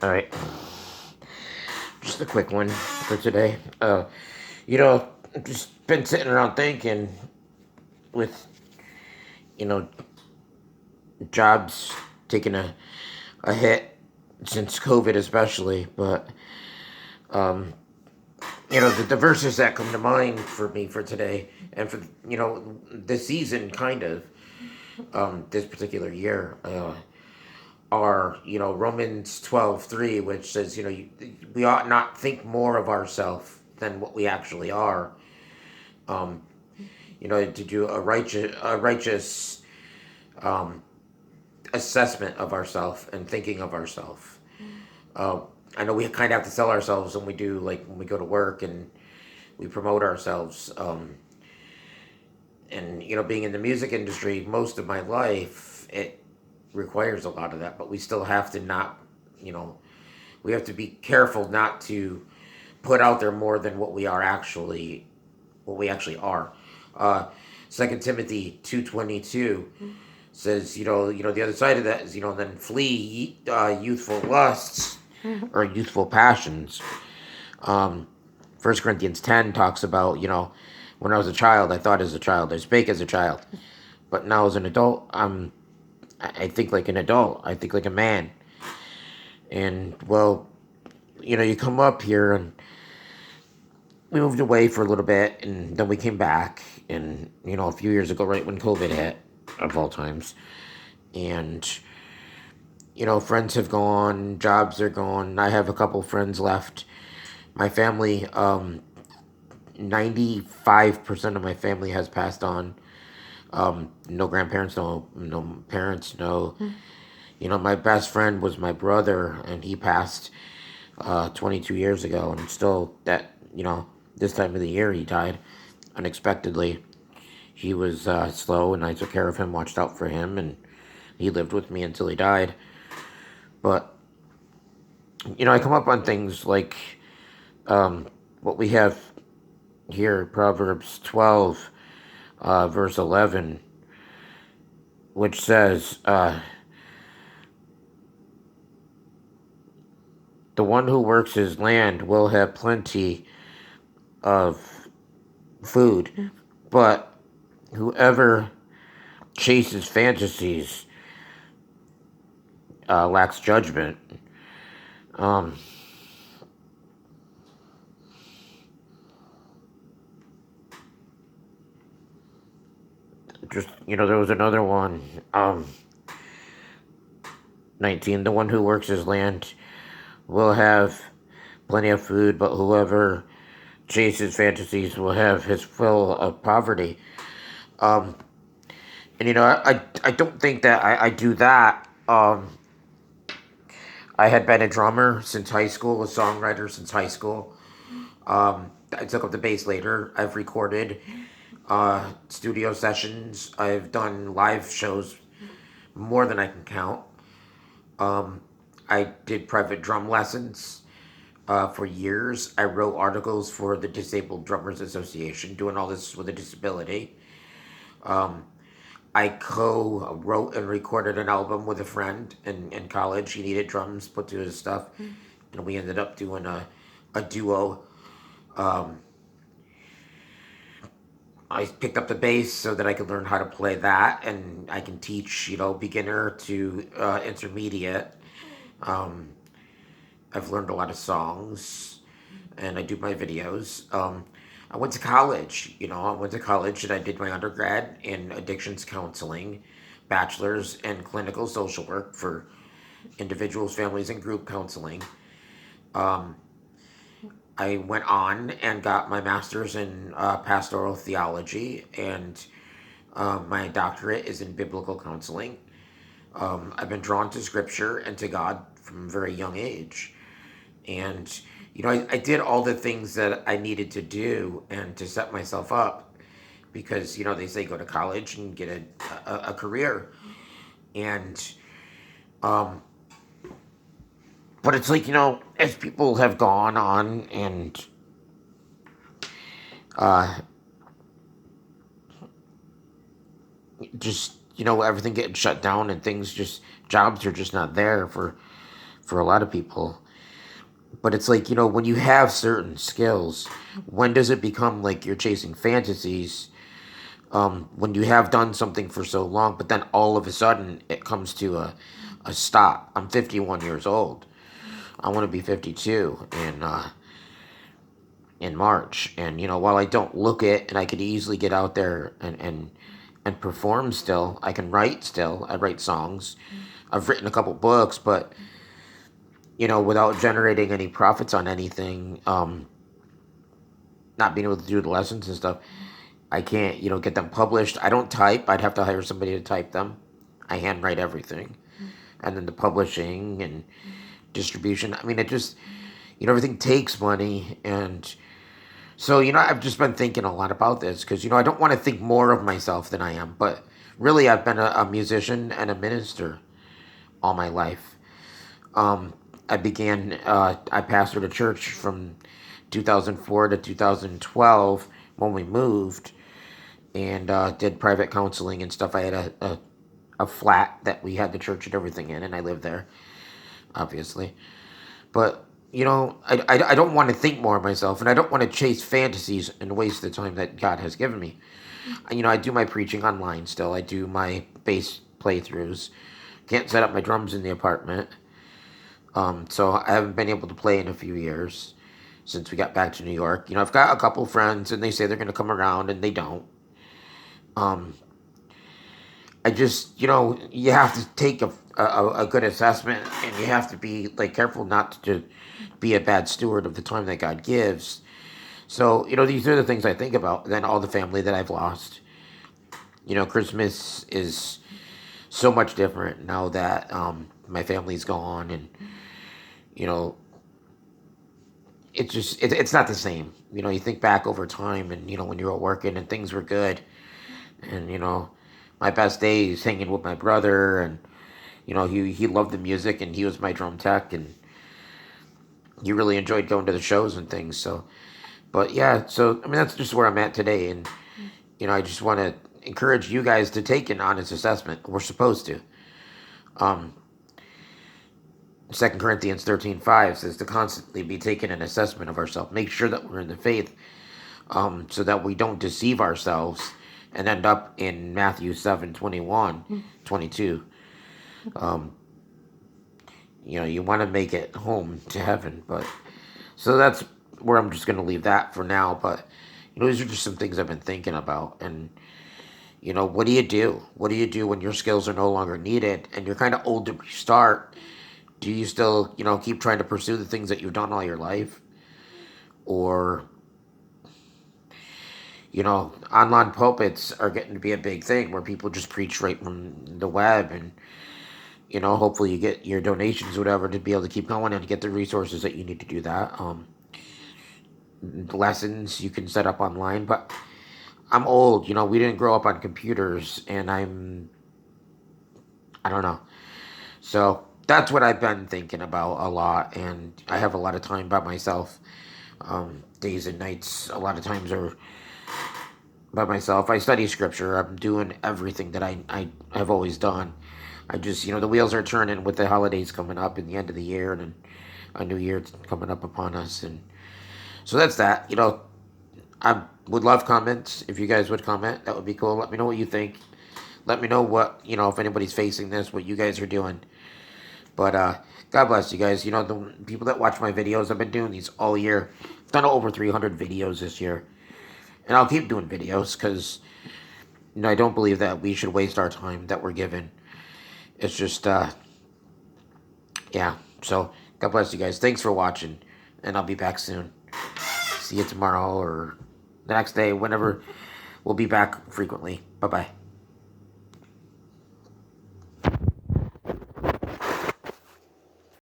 All right, just a quick one for today. You know, just been sitting around thinking with you know jobs taking a hit since COVID, especially. But the verses that come to mind for me for today and for this season, kind of this particular year. Are Romans 12:3, which says we ought not think more of ourselves than what we actually are. Um, to do a righteous assessment of ourselves and thinking of ourselves. Uh, I know we kind of have to sell ourselves when we do, like when we go to work and we promote ourselves. And being in the music industry most of my life, it requires a lot of that. But we still have to not, you know, we have to be careful not to put out there more than what we actually are. Uh, 2 Timothy 2:22 says, the other side of that is, then flee youthful lusts or youthful passions. Um, 1 Corinthians 10 talks about, when I was a child, I thought as a child, I spake as a child, but now as an adult, I think like an adult. I think like a man. And well, you come up here and we moved away for a little bit, and then we came back, and a few years ago, right when COVID hit, of all times, and friends have gone, jobs are gone. I have a couple friends left. My family, 95% of my family has passed on. No grandparents, no parents, no. My best friend was my brother, and he passed 22 years ago, and still this time of the year he died unexpectedly. He was slow, and I took care of him, watched out for him, and he lived with me until he died. But I come up on things like what we have here, Proverbs 12, verse 11, which says, "The one who works his land will have plenty of food, but whoever chases fantasies lacks judgment." Um, just there was another one. 19. "The one who works his land will have plenty of food, but whoever chases fantasies will have his fill of poverty." Um, and I don't think that I do that. I had been a drummer since high school, a songwriter since high school. I took up the bass later. I've recorded studio sessions. I've done live shows more than I can count. Um, I did private drum lessons for years. I wrote articles for the Disabled Drummers Association, doing all this with a disability. Um, I co-wrote and recorded an album with a friend in college. He needed drums put to his stuff, and we ended up doing a duo. Um, I picked up the bass so that I could learn how to play that, and I can teach, beginner to intermediate. Um, I've learned a lot of songs, and I do my videos. I went to college, I went to college and I did my undergrad in addictions counseling, bachelor's in clinical social work for individuals, families, and group counseling. Um, I went on and got my master's in pastoral theology, and my doctorate is in biblical counseling. I've been drawn to scripture and to God from a very young age. And, I did all the things that I needed to do and to set myself up because, they say go to college and get a career. And, um, but it's like, as people have gone on and uh, just, everything getting shut down and things just, jobs are just not there for for a lot of people. But it's like, when you have certain skills, when does it become like you're chasing fantasies? When you have done something for so long, but then all of a sudden it comes to a stop. I'm 51 years old. I want to be 52 in March. And, while I don't look it and I could easily get out there and perform still, I can write still. I write songs. I've written a couple books, but, without generating any profits on anything, not being able to do the lessons and stuff, I can't, get them published. I don't type. I'd have to hire somebody to type them. I handwrite everything. And then the publishing and distribution. I mean, it just, everything takes money. And so, I've just been thinking a lot about this because, I don't want to think more of myself than I am. But really, I've been a musician and a minister all my life. I pastored a church from 2004 to 2012 when we moved and did private counseling and stuff. I had a flat that we had the church and everything in, and I lived there, obviously. But, I don't want to think more of myself, and I don't want to chase fantasies and waste the time that God has given me. I do my preaching online still. I do my bass playthroughs. Can't set up my drums in the apartment. So I haven't been able to play in a few years since we got back to New York. I've got a couple friends, and they say they're going to come around, and they don't. Um, I just, you have to take a good assessment, and you have to be like careful not to be a bad steward of the time that God gives. So, these are the things I think about. Then all the family that I've lost. Christmas is so much different now that my family's gone, and you know, it's not the same. You think back over time, and when you were working and things were good, and my best days hanging with my brother, and he loved the music, and he was my drum tech, and he really enjoyed going to the shows and things. So, but yeah, so I mean that's just where I'm at today, and I just want to encourage you guys to take an honest assessment. We're supposed to. Um, 2 Corinthians 13:5 says to constantly be taking an assessment of ourselves. Make sure that we're in the faith, so that we don't deceive ourselves and end up in Matthew 7:21, 22. Um, you want to make it home to heaven, but so that's where I'm just going to leave that for now. But these are just some things I've been thinking about, and what do you do? What do you do when your skills are no longer needed and you're kind of old to restart? Do you still, keep trying to pursue the things that you've done all your life? Or, online pulpits are getting to be a big thing where people just preach right from the web, and, hopefully you get your donations, whatever, to be able to keep going and get the resources that you need to do that. Lessons you can set up online, but I'm old, we didn't grow up on computers, and I don't know. So that's what I've been thinking about a lot, and I have a lot of time by myself. Days and nights, a lot of times are by myself. I study scripture. I'm doing everything that I have always done. I just, the wheels are turning with the holidays coming up in the end of the year, and then a new year coming up upon us. And so that's that. I would love comments. If you guys would comment, that would be cool. Let me know what you think. Let me know what, if anybody's facing this, what you guys are doing. But God bless you guys. The people that watch my videos, I've been doing these all year. I've done over 300 videos this year. And I'll keep doing videos because, I don't believe that we should waste our time that we're given. It's just, yeah. So, God bless you guys. Thanks for watching. And I'll be back soon. See you tomorrow or the next day, whenever. We'll be back frequently. Bye-bye.